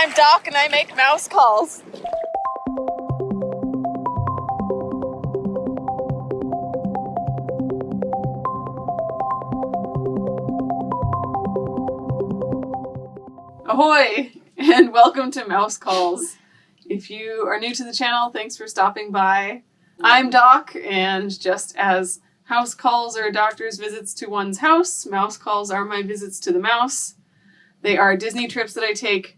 I'm Doc and I make mouse calls. Ahoy, and welcome to Mouse Calls. If you are new to the channel, thanks for stopping by. I'm Doc, and just as house calls are a doctor's visits to one's house, mouse calls are my visits to the mouse. They are Disney trips that I take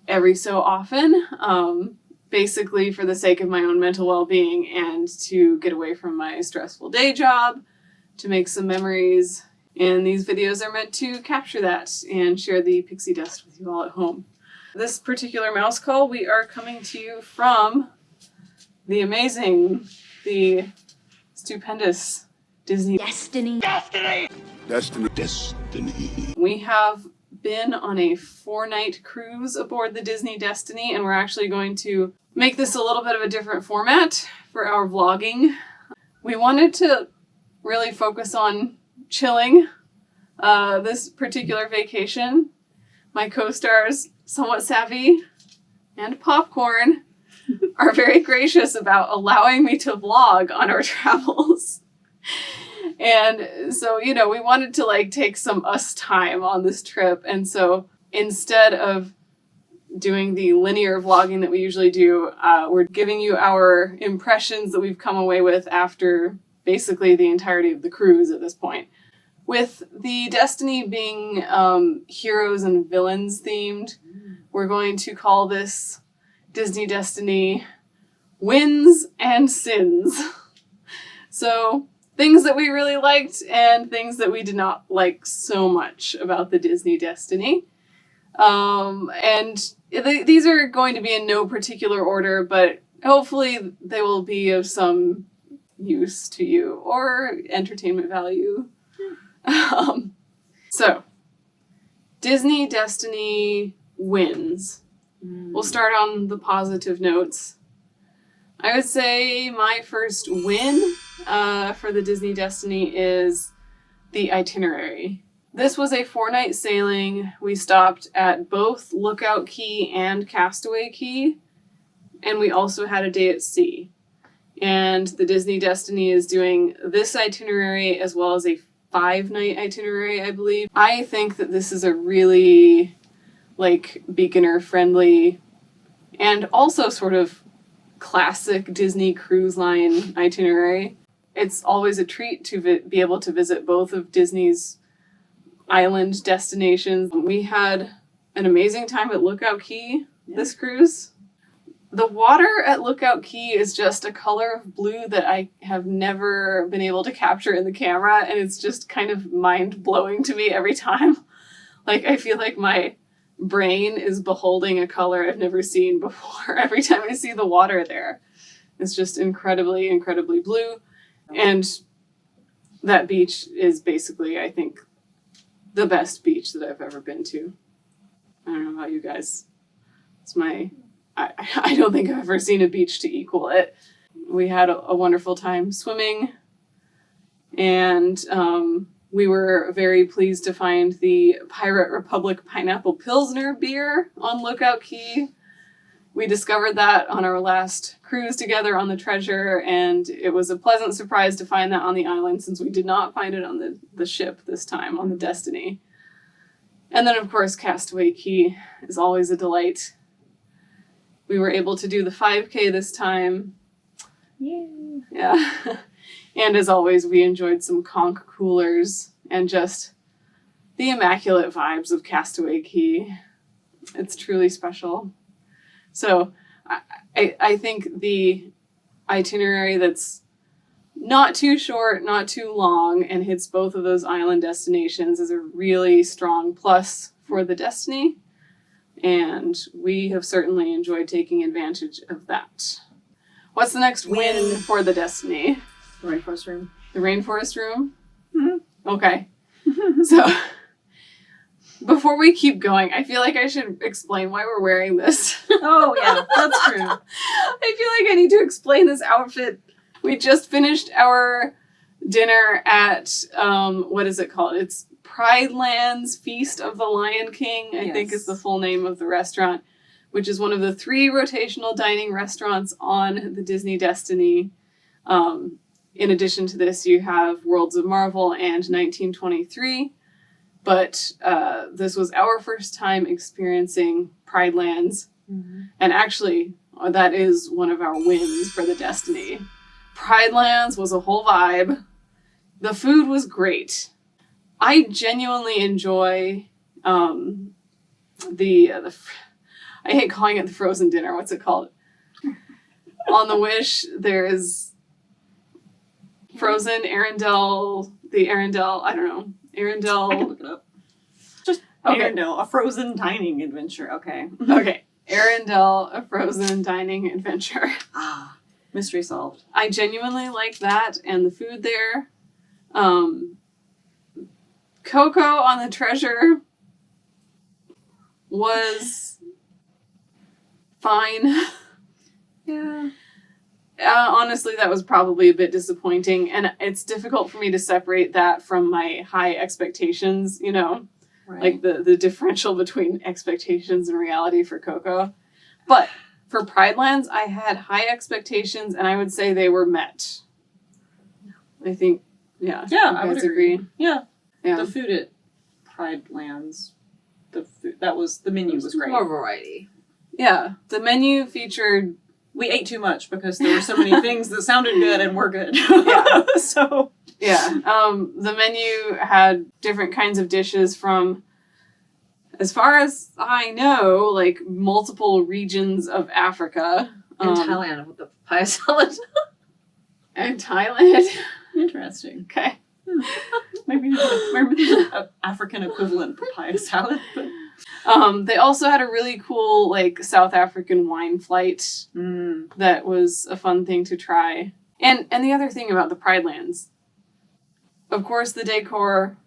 every so often, basically for the sake of my own mental well-being and to get away from my stressful day job, to make some memories. And these videos are meant to capture that and share the pixie dust with you all at home. This particular mouse call, we are coming to you from the amazing, the stupendous Disney Destiny. Destiny! Destiny. Destiny. We have been on a 4-night cruise aboard the Disney Destiny, and we're actually going to make this a little bit of a different format for our vlogging. We wanted to really focus on chilling this particular vacation. My co-stars, SomewhatSavvy and Popcorn, are very gracious about allowing me to vlog on our travels. And so, you know, we wanted to take some us time on this trip. And so instead of doing the linear vlogging that we usually do, we're giving you our impressions that we've come away with after basically the entirety of the cruise at this point. With the Destiny being heroes and villains themed, we're going to call this Disney Destiny Wins and Sins. So things that we really liked and things that we did not like so much about the Disney Destiny. These are going to be in no particular order, but hopefully they will be of some use to you or entertainment value. So, Disney Destiny wins. We'll start on the positive notes. I would say my first win for the Disney Destiny is the itinerary. This was a 4-night sailing. We stopped at both Lookout Key and Castaway Key, and we also had a day at sea. And the Disney Destiny is doing this itinerary as well as a 5-night itinerary, I believe. I think that this is a really beginner friendly and also sort of classic Disney cruise line itinerary. It's always a treat to be able to visit both of Disney's island destinations. We had an amazing time at Lookout Key this cruise. The water at Lookout Key is just a color of blue that I have never been able to capture in the camera, and it's just kind of mind-blowing to me every time. I feel like my brain is beholding a color I've never seen before every time I see the water there. It's just incredibly, incredibly blue. And that beach is basically, I think, the best beach that I've ever been to. I don't know about you guys. I don't think I've ever seen a beach to equal it. We had a wonderful time swimming, and we were very pleased to find the Pirate Republic Pineapple Pilsner beer on Lookout Key. We discovered that on our last cruise together on the Treasure, and it was a pleasant surprise to find that on the island since we did not find it on the ship this time, on the Destiny. And then, of course, Castaway Key is always a delight. We were able to do the 5K this time. Yay. Yeah. And as always, we enjoyed some conch coolers and just the immaculate vibes of Castaway Key. It's truly special. So I think the itinerary that's not too short, not too long, and hits both of those island destinations is a really strong plus for the Destiny. And we have certainly enjoyed taking advantage of that. What's the next win for the Destiny? The rainforest room. The rainforest room? Mm-hmm. Okay. So, before we keep going, I feel like I should explain why we're wearing this. Oh, yeah, that's true. I feel like I need to explain this outfit. We just finished our dinner at, what is it called? It's Pride Land's Feast of the Lion King, I think is the full name of the restaurant. which is one of the 3 rotational dining restaurants on the Disney Destiny. In addition to this, you have Worlds of Marvel and 1923. But this was our first time experiencing Pride Lands. And actually, that is one of our wins for the Destiny. Pride Lands was a whole vibe. The food was great. I genuinely enjoy I hate calling it the frozen dinner. What's it called? On the Wish, there is frozen Arendelle, I don't know. Arendelle. I can look it up. Just Arendelle, a frozen dining adventure. Okay. Okay. Arendelle, a frozen dining adventure. Ah, mystery solved. I genuinely like that and the food there. Coco on the Treasure was fine. Yeah. Honestly, that was probably a bit disappointing, and it's difficult for me to separate that from my high expectations, you know, like the differential between expectations and reality for Coco. But for Pride Lands, I had high expectations, and I would say they were met. I think, yeah. Yeah, I would agree. Yeah. Yeah. The food at Pride Lands, the menu was great. More variety. Yeah, the menu featured. We ate too much because there were so many things that sounded good and were good. Yeah. So. Yeah. The menu had different kinds of dishes from, as far as I know, like multiple regions of Africa. In Thailand with the papaya salad. And Thailand. Interesting. Okay. Maybe there's an African equivalent papaya salad. But. They also had a really cool, like, South African wine flight that was a fun thing to try. And the other thing about the Pride Lands, of course, the decor,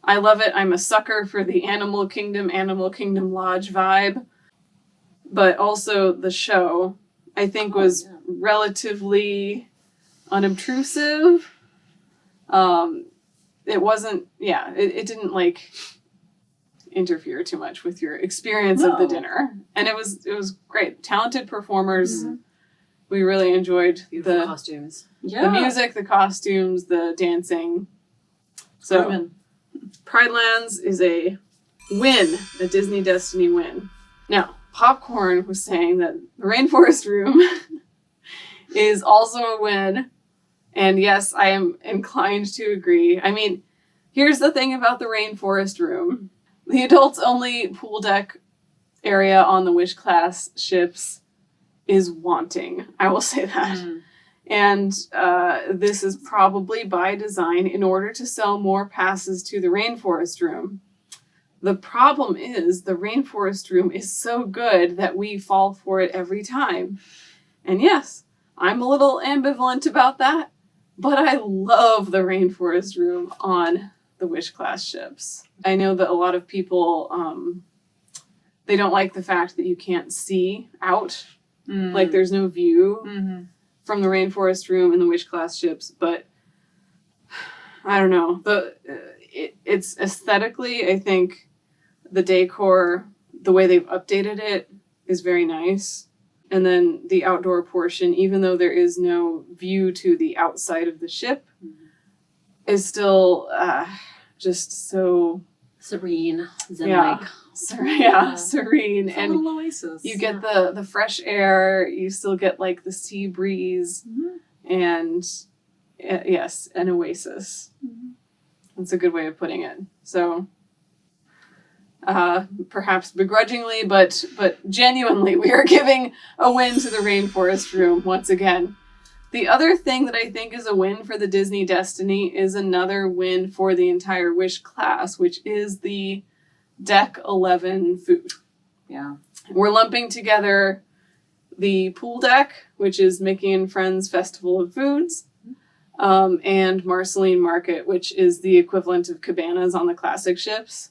I love it. I'm a sucker for the Animal Kingdom Lodge vibe. But also the show, I think, was relatively unobtrusive. It wasn't, it didn't, like, interfere too much with your experience of the dinner, and it was great. Talented performers. We really enjoyed the costumes, the music, the costumes, the dancing. So Pride Lands is a win, a Disney Destiny win. Now, Popcorn was saying that the Rainforest Room is also a win, and yes, I am inclined to agree. I mean, here's the thing about the Rainforest Room. The adults-only pool deck area on the Wish class ships is wanting. I will say that. And this is probably by design in order to sell more passes to the Rainforest Room. The problem is the Rainforest Room is so good that we fall for it every time. And yes, I'm a little ambivalent about that, but I love the Rainforest Room on the Wish class ships. I know that a lot of people, they don't like the fact that you can't see out. Like there's no view from the Rainforest Room in the Wish class ships, but I don't know. It's aesthetically, I think the decor, the way they've updated it is very nice. And then the outdoor portion, even though there is no view to the outside of the ship, is still just so serene, zen-like. Serene. It's And a little oasis. you get the fresh air, you still get like the sea breeze, and yes, an oasis. That's a good way of putting it. So perhaps begrudgingly, but genuinely, we are giving a win to the Rainforest Room once again. The other thing that I think is a win for the Disney Destiny is another win for the entire Wish class, which is the Deck 11 food. Yeah. We're lumping together the pool deck, which is Mickey and Friends Festival of Foods, and Marceline Market, which is the equivalent of cabanas on the classic ships.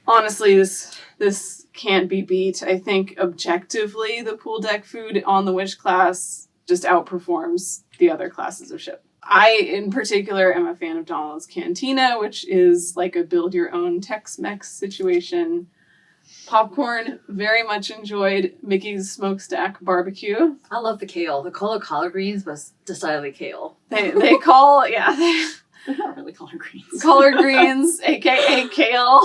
Honestly, this can't be beat. I think objectively, the pool deck food on the Wish class just outperforms the other classes of ship. I, in particular, am a fan of Donald's Cantina, which is like a build-your-own Tex-Mex situation. Popcorn very much enjoyed Mickey's Smokestack Barbecue. I love the kale. The collard greens was decidedly kale. They call They're not really collard greens. collard greens, aka kale.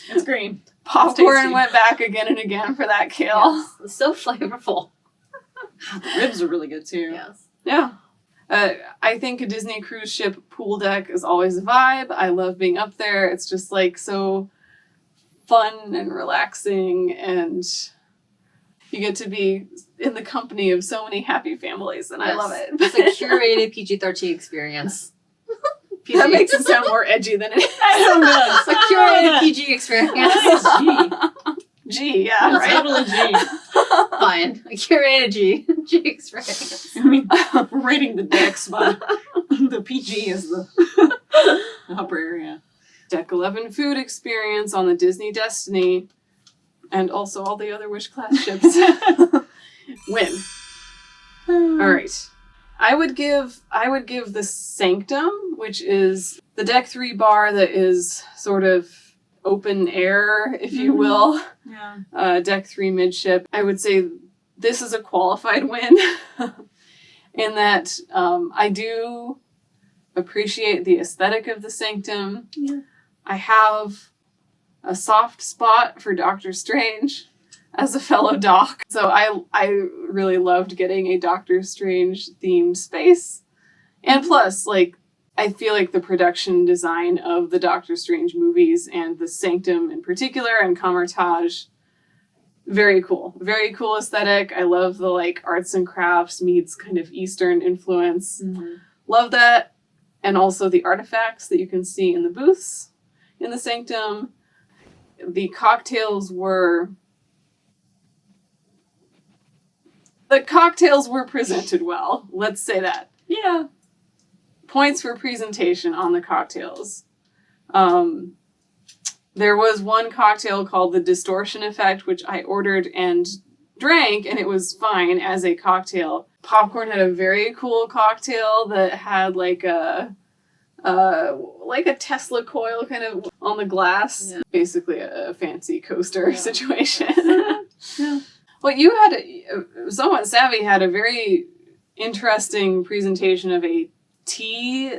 It's green. Popcorn tasty. went back again and again for that kale. Yes. It's so flavorful. The ribs are really good too. Yes. Yeah. I think a Disney cruise ship pool deck is always a vibe. I love being up there. It's just like so fun and relaxing, and you get to be in the company of so many happy families, and I Yes. love it. It's a curated PG-13 experience. That makes it sound more edgy than it is. So good. It's a curated PG experience. G, yeah, That's right. totally G. Fine. A curated G experience. I mean, we're rating the decks, but the PG is the upper area. Deck 11 food experience on the Disney Destiny, and also all the other Wish class ships. Win. All right. I would give the Sanctum, which is the Deck 3 bar that is sort of open air, if you will. Yeah. Deck 3 midship. I would say this is a qualified win in that I do appreciate the aesthetic of the Sanctum. Yeah. I have a soft spot for Doctor Strange as a fellow doc. So I really loved getting a Doctor Strange themed space. And plus, like, I feel like the production design of the Doctor Strange movies and the Sanctum in particular and Camartage, very cool. Very cool aesthetic. I love the like arts and crafts meets kind of Eastern influence. Mm-hmm. Love that. And also the artifacts that you can see in the booths in the Sanctum. The cocktails were presented well. Let's say that. Yeah. Points for presentation on the cocktails. There was one cocktail called the Distortion Effect, which I ordered and drank, and it was fine as a cocktail. Popcorn had a very cool cocktail that had like a Tesla coil kind of on the glass. Yeah. Basically a fancy coaster Yeah. situation. Yeah. Well, you had, Somewhat Savvy had a very interesting presentation of a tea,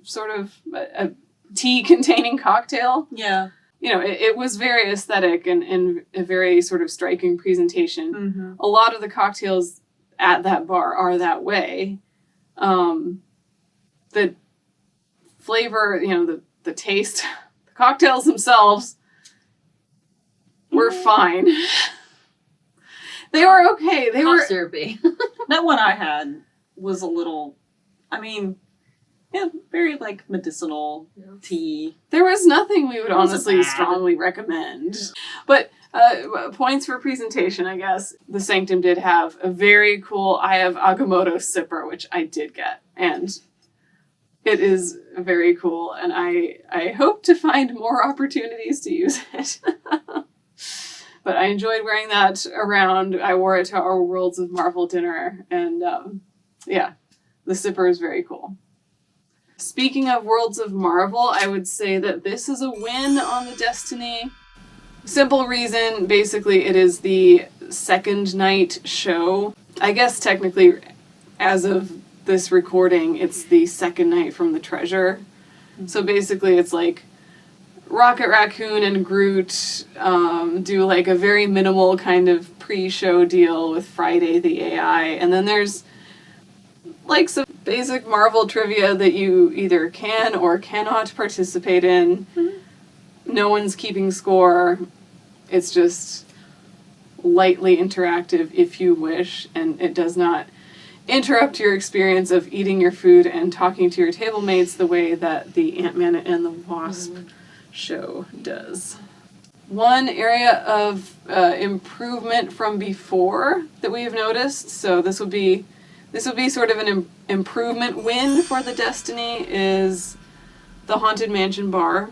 sort of a tea-containing cocktail. Yeah. You know, it was very aesthetic and a very sort of striking presentation. Mm-hmm. A lot of the cocktails at that bar are that way. The flavor, you know, the taste, the cocktails themselves were fine. They were okay. They were syrupy. That one I had was a little, I mean, yeah, very like medicinal tea. There was nothing we would It wasn't honestly bad. strongly recommend. But points for presentation, I guess. The Sanctum did have a very cool Eye of Agamotto sipper, which I did get. And it is very cool. And I hope to find more opportunities to use it. But I enjoyed wearing that around. I wore it to our Worlds of Marvel dinner. And yeah, the sipper is very cool. Speaking of Worlds of Marvel, I would say that this is a win on the Destiny. Simple reason, basically, it is the second night show. I guess technically, as of this recording, it's the second night from the treasure. So basically, it's like Rocket Raccoon and Groot do like a very minimal kind of pre-show deal with Friday the AI. And then there's like some basic Marvel trivia that you either can or cannot participate in. Mm-hmm. No one's keeping score. It's just lightly interactive if you wish, and it does not interrupt your experience of eating your food and talking to your table mates the way that the Ant-Man and the Wasp show does. One area of improvement from before that we have noticed, so this would be sort of an improvement win for the Destiny, is the Haunted Mansion bar.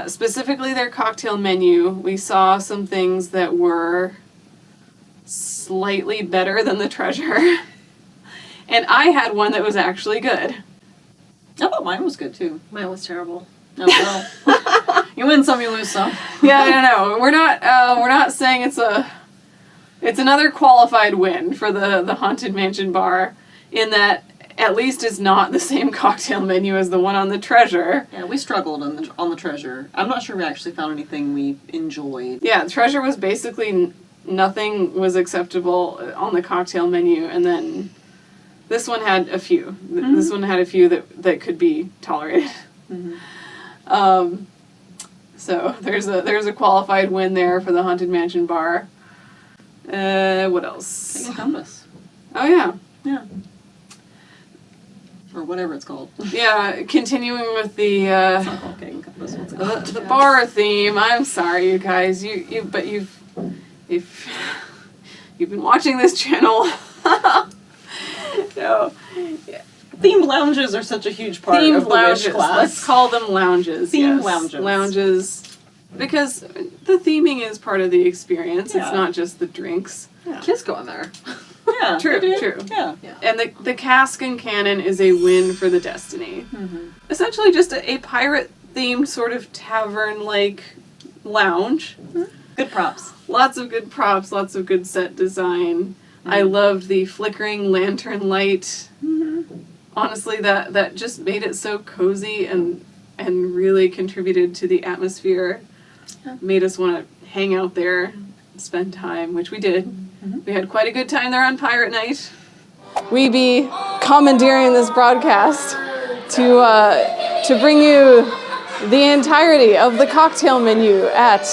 Specifically their cocktail menu. We saw some things that were slightly better than the treasure. And I had one that was actually good. I thought mine was good too. Mine was terrible. Oh well. You win some, you lose some. Yeah, no. We're not saying it's another qualified win for the Haunted Mansion bar, in that at least it's not the same cocktail menu as the one on the Treasure. Yeah, we struggled on the Treasure. I'm not sure we actually found anything we enjoyed. Yeah, Treasure was basically nothing was acceptable on the cocktail menu, and then this one had a few. Mm-hmm. This one had a few that could be tolerated. Mm-hmm. So there's a qualified win there for the Haunted Mansion bar. What else? Keg and Compass. Oh yeah. Yeah. Or whatever it's called. Yeah, continuing with the It's not called Keg and Compass. What's it called? the bar theme. I'm sorry, you guys. But you've been watching this channel. So, yeah. Themed lounges are such a huge part Themed of the lounges. Wish class. Let's call them lounges. Themed yes. lounges. Lounges. Because the theming is part of the experience. Yeah. It's not just the drinks. Yeah. Kids go in there. Yeah, True, they do. true. Yeah. And the cask and cannon is a win for the Destiny. Mm-hmm. Essentially just a pirate-themed sort of tavern-like lounge. Good props. Lots of good props, lots of good set design. I loved the flickering lantern light. Honestly, that just made it so cozy and really contributed to the atmosphere. Yeah. Made us want to hang out there, spend time, which we did. We had quite a good time there on Pirate Night. We be commandeering this broadcast to bring you the entirety of the cocktail menu at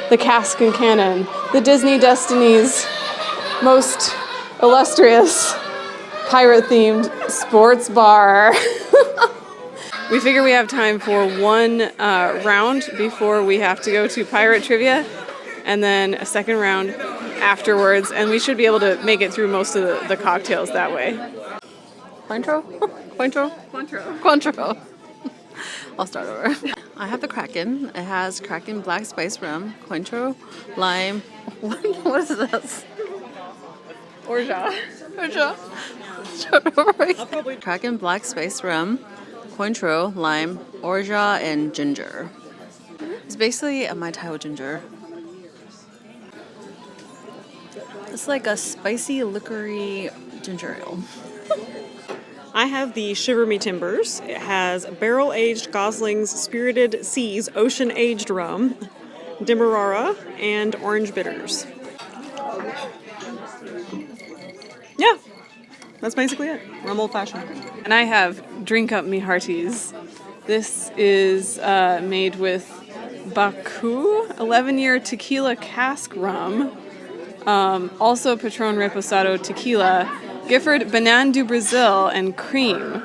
the Cask and Cannon, the Disney Destiny's most illustrious pirate-themed sports bar. We figure we have time for one round before we have to go to pirate trivia, and then a second round afterwards, and we should be able to make it through most of the cocktails that way. Cointreau? Cointreau? Cointreau. Cointreau. I'll start over. I have the Kraken. It has Kraken Black Spice Rum, Cointreau, Lime. What is this? Orgeat. Orgeat. Kraken Black Spice Rum, Cointreau, Lime, Orgeat, and ginger. It's basically a Mai Tai with ginger. It's like a spicy, liquory ginger ale. I have the Shiver Me Timbers. It has barrel-aged Gosling's Spirited Seas ocean-aged rum, Demerara, and orange bitters. Yeah, that's basically it. Rum old-fashioned. And I have Drink Up Me Hearties. This is made with Baku 11-year tequila cask rum, also Patron Reposado tequila, Gifford Banana du Brazil, and cream.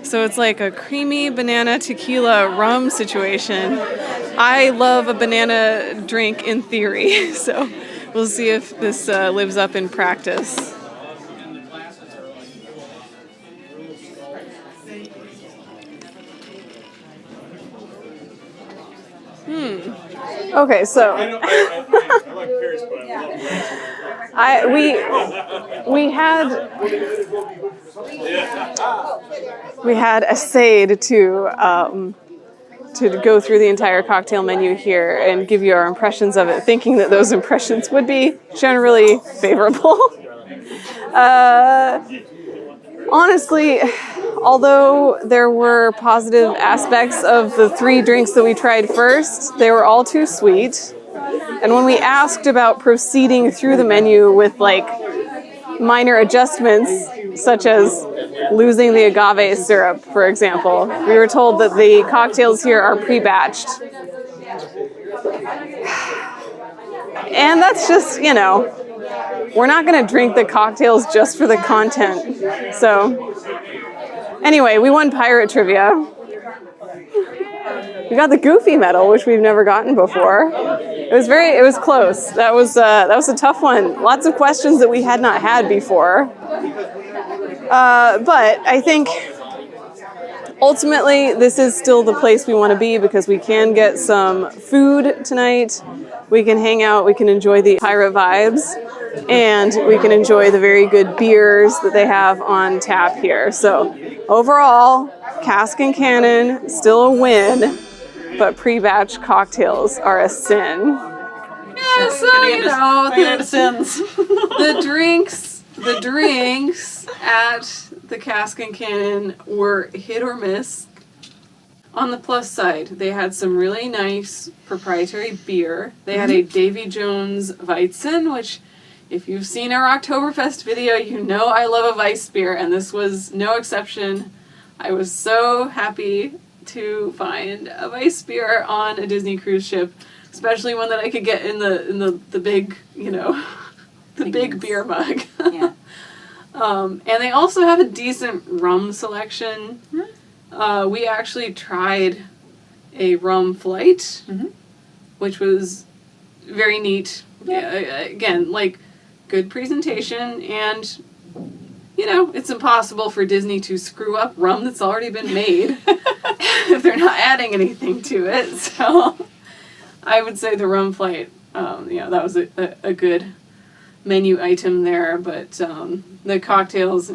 So it's like a creamy banana tequila rum situation. I love a banana drink in theory, so we'll see if this lives up in practice. Okay, so we had essayed to go through the entire cocktail menu here and give you our impressions of it, thinking that those impressions would be generally favorable. Honestly, although there were positive aspects of the 3 drinks that we tried first, they were all too sweet. And when we asked about proceeding through the menu with like minor adjustments, such as losing the agave syrup, for example, we were told that the cocktails here are pre-batched. And that's just, we're not going to drink the cocktails just for the content. So, anyway, we won pirate trivia. We got the Goofy medal, which we've never gotten before. It was close. That was a tough one. Lots of questions that we had not had before. But I think ultimately this is still the place we want to be because we can get some food tonight. We can hang out. We can enjoy the pirate vibes. And we can enjoy the very good beers that they have on tap here. So overall, Cask and Cannon, still a win. but pre-batch cocktails are a sin. Yeah, so you know, the sins. the drinks at the Cask and Cannon were hit or miss. On the plus side, they had some really nice proprietary beer. They had a Davy Jones Weizen, which, if you've seen our Oktoberfest video, you know I love a Weiss beer, and this was no exception. I was so happy to find a Weiss beer on a Disney cruise ship, especially one that I could get in the big, you know, the big beer mug. Yeah. And they also have a decent rum selection. We actually tried a rum flight, which was very neat. Yeah, again, like, good presentation, and, you know, it's impossible for Disney to screw up rum that's already been made if they're not adding anything to it. So I would say the rum flight, that was a good menu item there, but the cocktails,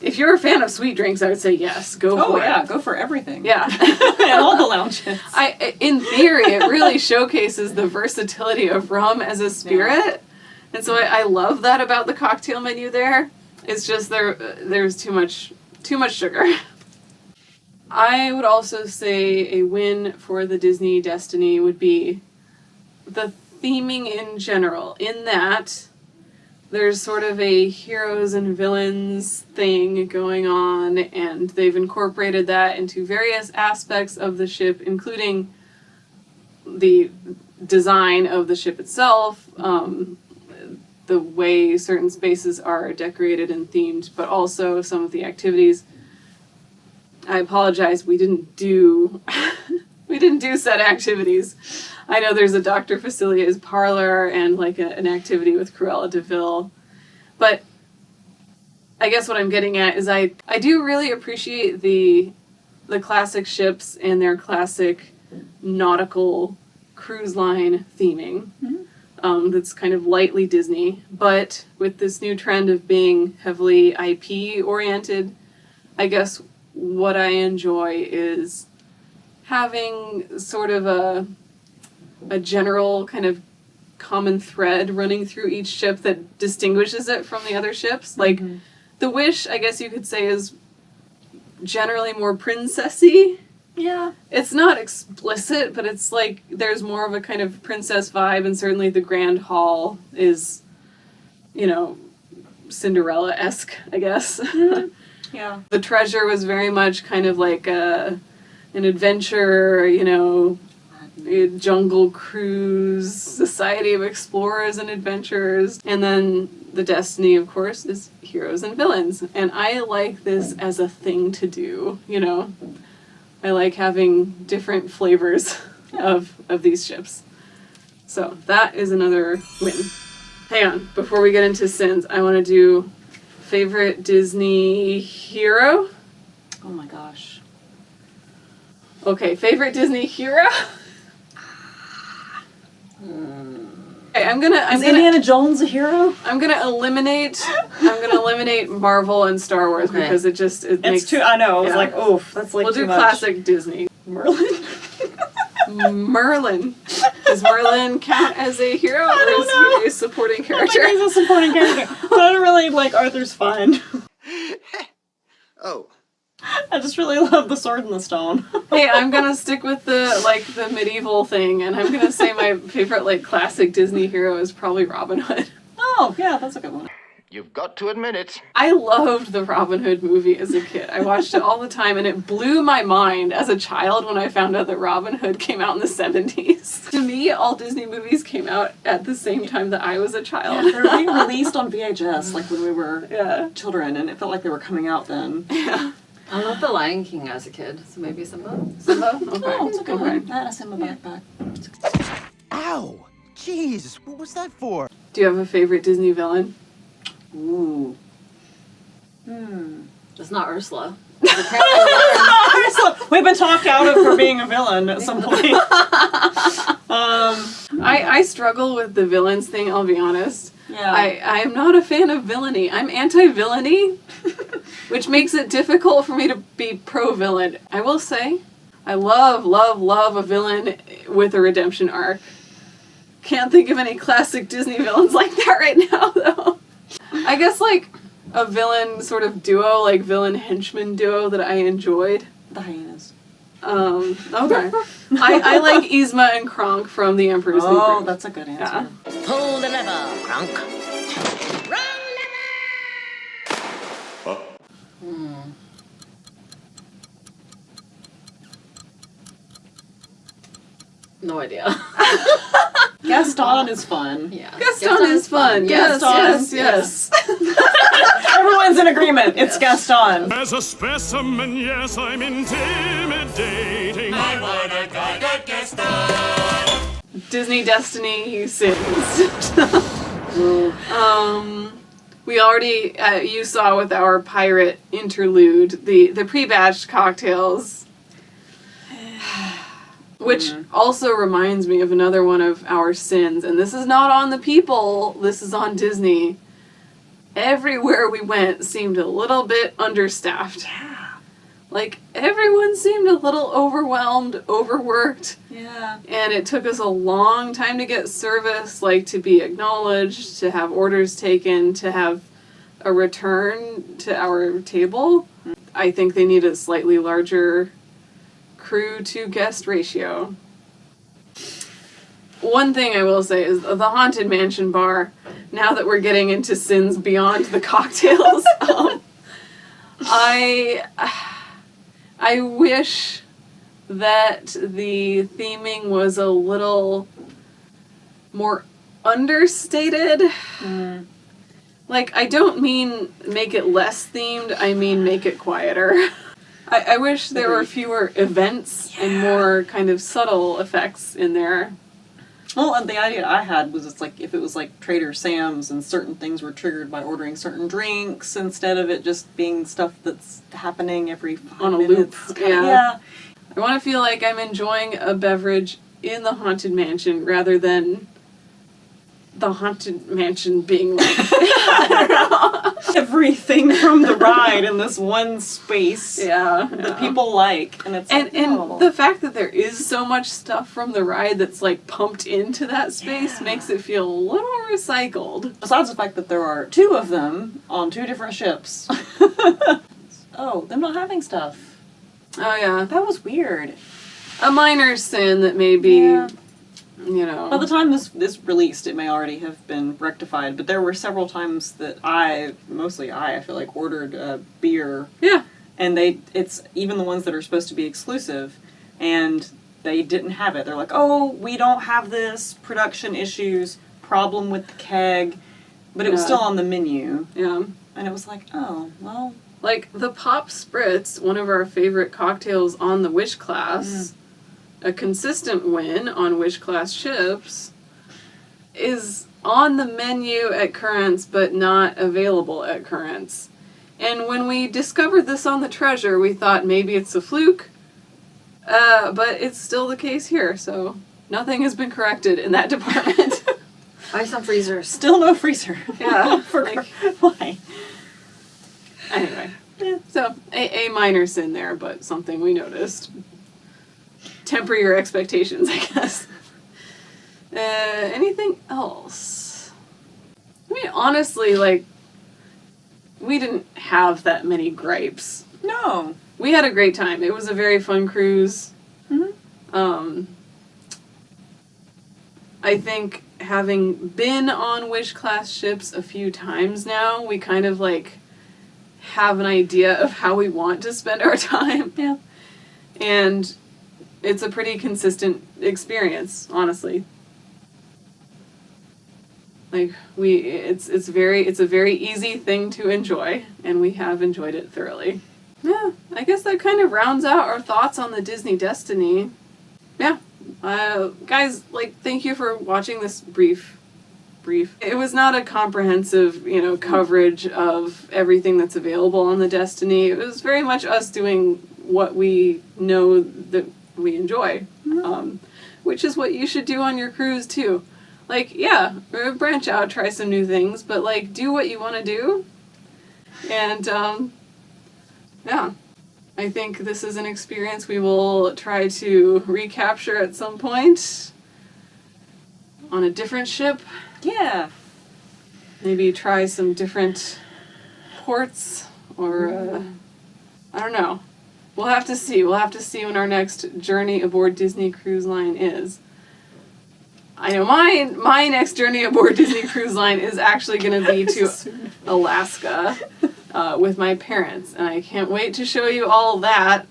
if you're a fan of sweet drinks, I would say yes, go for it. Oh yeah, go for everything. Yeah. And all the lounges. In theory, it really showcases the versatility of rum as a spirit. Yeah. And so I love that about the cocktail menu there. It's just there's too much sugar. I would also say a win for the Disney Destiny would be the theming in general, in that there's sort of a heroes and villains thing going on, and they've incorporated that into various aspects of the ship, including the design of the ship itself, the way certain spaces are decorated and themed, but also some of the activities. I apologize, we didn't do set activities. I know there's a Dr. Facilia's parlor and like an activity with Cruella de Vil, but I guess what I'm getting at is I do really appreciate the classic ships and their classic nautical cruise line theming. That's kind of lightly Disney, but with this new trend of being heavily IP oriented, I guess what I enjoy is having sort of a general kind of common thread running through each ship that distinguishes it from the other ships. Like, the Wish, I guess you could say, is generally more princessy. Yeah. It's not explicit, but it's like there's more of a kind of princess vibe, and certainly the Grand Hall is, you know, Cinderella-esque, I guess. Yeah. The Treasure was very much kind of like an adventure, you know, a jungle cruise, society of explorers and adventurers. And then the Destiny, of course, is heroes and villains. And I like this as a thing to do, you know. I like having different flavors of these ships. So that is another win. Hang on, before we get into sins, I want to do favorite Disney hero. Oh my gosh. Okay, favorite Disney hero? Okay, I'm gonna Indiana Jones a hero? I'm gonna eliminate Marvel and Star Wars because it makes too. I know. I was like, oof, that's like we'll too do much. classic Disney. Merlin. Merlin. Does Merlin count as a hero, or is he a supporting character? I think he's a supporting character, but I don't really like Arthur's fun. Oh. I just really love the sword and the stone. Hey, I'm gonna stick with the medieval thing, and I'm gonna say my favorite classic Disney hero is probably Robin Hood. Oh, yeah, that's a good one. You've got to admit it. I loved the Robin Hood movie as a kid. I watched it all the time, and it blew my mind as a child when I found out that Robin Hood came out in the 70s. To me, all Disney movies came out at the same time that I was a child. They're being released on VHS, like when we were children, and it felt like they were coming out then. Yeah. I loved The Lion King as a kid, so maybe Simba. Simba? Okay. Oh, it's a good one. That has Simba backpack. Ow! Jeez, what was that for? Do you have a favorite Disney villain? Ooh. It's not Ursula. We've been talked out of her being a villain at some point. I struggle with the villains thing, I'll be honest. Yeah. I am not a fan of villainy. I'm anti-villainy, which makes it difficult for me to be pro-villain. I will say, I love, love, love a villain with a redemption arc. Can't think of any classic Disney villains like that right now, though. I guess, like, a villain sort of duo, like villain henchman duo that I enjoyed. The hyenas. Okay. I like Yzma and Kronk from The Emperor's New Oh, Groove. that's a good answer. Yeah. Pull the lever, Kronk. No idea. Gaston is fun. Yeah. Gaston is fun. Yes, Gaston, yes. Everyone's in agreement. It's Gaston. As a specimen, yes, I'm intimidating. I wanna guide Gaston. Disney Destiny sins. We already, you saw with our pirate interlude, the pre-batched cocktails. Which also reminds me of another one of our sins, and this is not on the people, this is on Disney. Everywhere we went seemed a little bit understaffed. Yeah. Like, everyone seemed a little overwhelmed, overworked, Yeah. and it took us a long time to get service, like to be acknowledged, to have orders taken, to have a return to our table. I think they need a slightly larger crew to guest ratio. One thing I will say is the Haunted Mansion bar, now that we're getting into sins beyond the cocktails, I wish that the theming was a little more understated. Like, I don't mean make it less themed, I mean make it quieter. I wish there were fewer events and more kind of subtle effects in there. Well, and the idea I had was it's like if it was like Trader Sam's and certain things were triggered by ordering certain drinks instead of it just being stuff that's happening every 5 On a minutes. loop, Kinda- yeah. I want to feel like I'm enjoying a beverage in the Haunted Mansion rather than the Haunted Mansion being like, I don't know. Everything from the ride in this one space Yeah. that people like. And it's And like, and no. the fact that there is so much stuff from the ride that's like pumped into that space Yeah. makes it feel a little recycled. Besides the fact that there are 2 of them on 2 different ships. Oh, them not having stuff. Oh yeah. That was weird. A minor sin that maybe, Yeah. you know. By the time this released, it may already have been rectified, but there were several times that I feel like, ordered beer, Yeah. and it's even the ones that are supposed to be exclusive, and they didn't have it. They're like, oh, we don't have this, production issues, problem with the keg, but it was Yeah. still on the menu, Yeah. and it was like, oh, well, Like the Pop Spritz, one of our favorite cocktails on the Wish class, a consistent win on Wish class ships, is on the menu at Currents but not available at Currents. And when we discovered this on the Treasure, we thought maybe it's a fluke, but it's still the case here, so nothing has been corrected in that department. Buy some freezers. still no freezer. Yeah, For like- why? Anyway, so a minor sin there, but something we noticed. Temper your expectations, I guess. Anything else? I mean, honestly, like, we didn't have that many gripes. No. We had a great time. It was a very fun cruise. I think having been on Wish class ships a few times now, we kind of like have an idea of how we want to spend our time. Yeah. And it's a pretty consistent experience, honestly. Like it's a very easy thing to enjoy, and we have enjoyed it thoroughly. Yeah, I guess that kind of rounds out our thoughts on the Disney Destiny. Yeah. Guys, like, thank you for watching this brief. It was not a comprehensive, coverage of everything that's available on the Destiny. It was very much us doing what we know that we enjoy, which is what you should do on your cruise too. Like, yeah, branch out, try some new things, but like, do what you want to do. And, yeah. I think this is an experience we will try to recapture at some point on a different ship. Yeah. Maybe try some different ports or I don't know. We'll have to see. We'll have to see when our next journey aboard Disney Cruise Line is. I know my next journey aboard Disney Cruise Line is actually going to be to Alaska with my parents, and I can't wait to show you all that.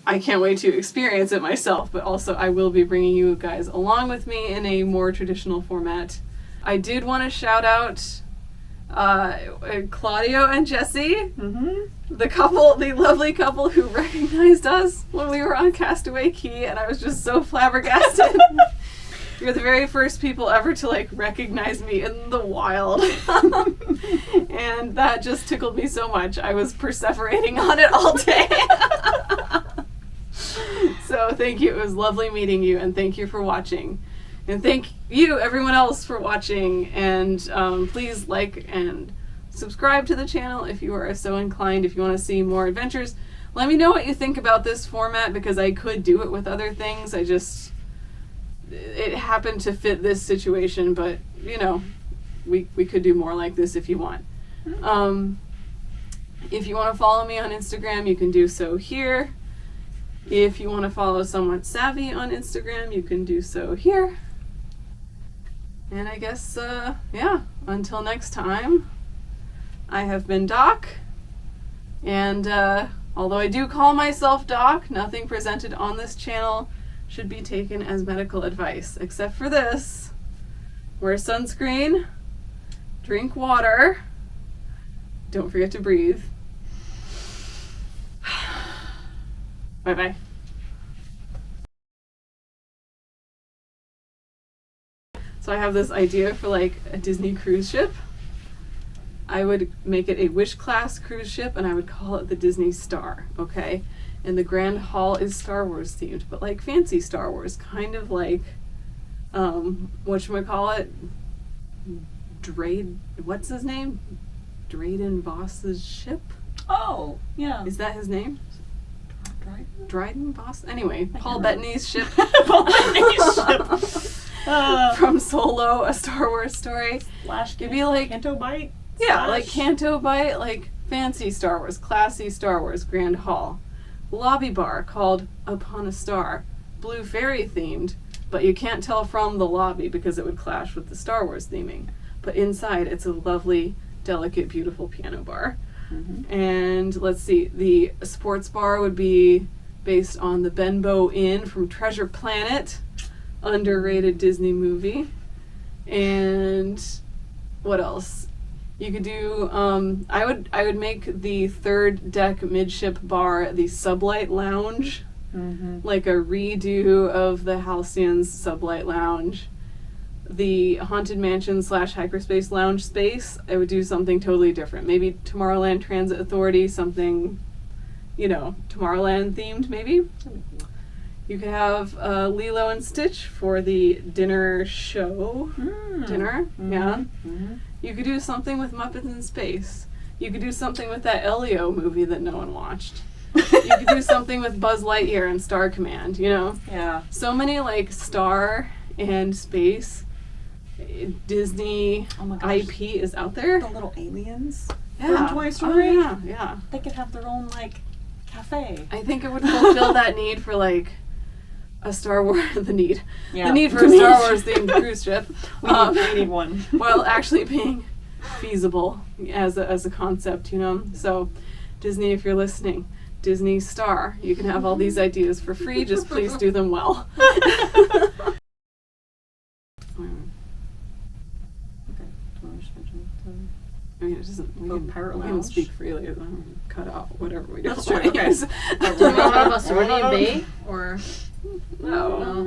I can't wait to experience it myself, but also I will be bringing you guys along with me in a more traditional format. I did want to shout out Claudio and Jesse, the lovely couple who recognized us when we were on Castaway Cay, and I was just so flabbergasted. You're the very first people ever to like recognize me in the wild. And that just tickled me so much. I was perseverating on it all day. So thank you. It was lovely meeting you, and thank you for watching. And thank you, everyone else, for watching. And please like and subscribe to the channel if you are so inclined. If you want to see more adventures, let me know what you think about this format, because I could do it with other things. It happened to fit this situation, but you know, we could do more like this if you want. If you want to follow me on Instagram, you can do so here. If you want to follow Somewhat Savvy on Instagram, you can do so here. And I guess, yeah, until next time, I have been Doc. And although I do call myself Doc, nothing presented on this channel should be taken as medical advice, except for this. Wear sunscreen, drink water, don't forget to breathe. Bye-bye. So I have this idea for like a Disney cruise ship. I would make it a Wish class cruise ship, and I would call it the Disney Star, okay? And the Grand Hall is Star Wars themed, but like fancy Star Wars, kind of like, whatchamacallit, what's his name? Drayden Voss's ship? Oh, yeah. Is that his name? Dryden Voss? Anyway, Paul remember. Bettany's ship. Paul Bettany's ship. From Solo, A Star Wars Story. Give me like Canto Bite? Yeah, like Canto Bite, like fancy Star Wars, classy Star Wars, Grand Hall. Lobby bar called Upon a Star, Blue Fairy themed, but you can't tell from the lobby because it would clash with the Star Wars theming. But inside, it's a lovely, delicate, beautiful piano bar. And let's see, the sports bar would be based on the Benbow Inn from Treasure Planet, underrated Disney movie. And what else? You could do, I would make the third deck midship bar the Sublight Lounge, like a redo of the Halcyon's Sublight Lounge. The Haunted Mansion / Hyperspace Lounge space, I would do something totally different. Maybe Tomorrowland Transit Authority, something, you know, Tomorrowland themed maybe. You could have Lilo and Stitch for the dinner show. Dinner, yeah. You could do something with Muppets in Space. You could do something with that Elio movie that no one watched. You could do something with Buzz Lightyear and Star Command, you know? Yeah. So many like star and space Disney IP is out there. The little aliens Yeah. from Toy Story. Oh, yeah. They could have their own like cafe. I think it would fulfill that need for like a Star Wars the need for a The Star need. Wars themed cruise ship. We need one. While actually being feasible as a concept, you know. So Disney, if you're listening, Disney Star, you can have all these ideas for free. Just please do them well. I mean, it doesn't. We can speak freely. Cut out whatever we do. That's true. Okay. Do we want to go to Sornian Bay or No. no?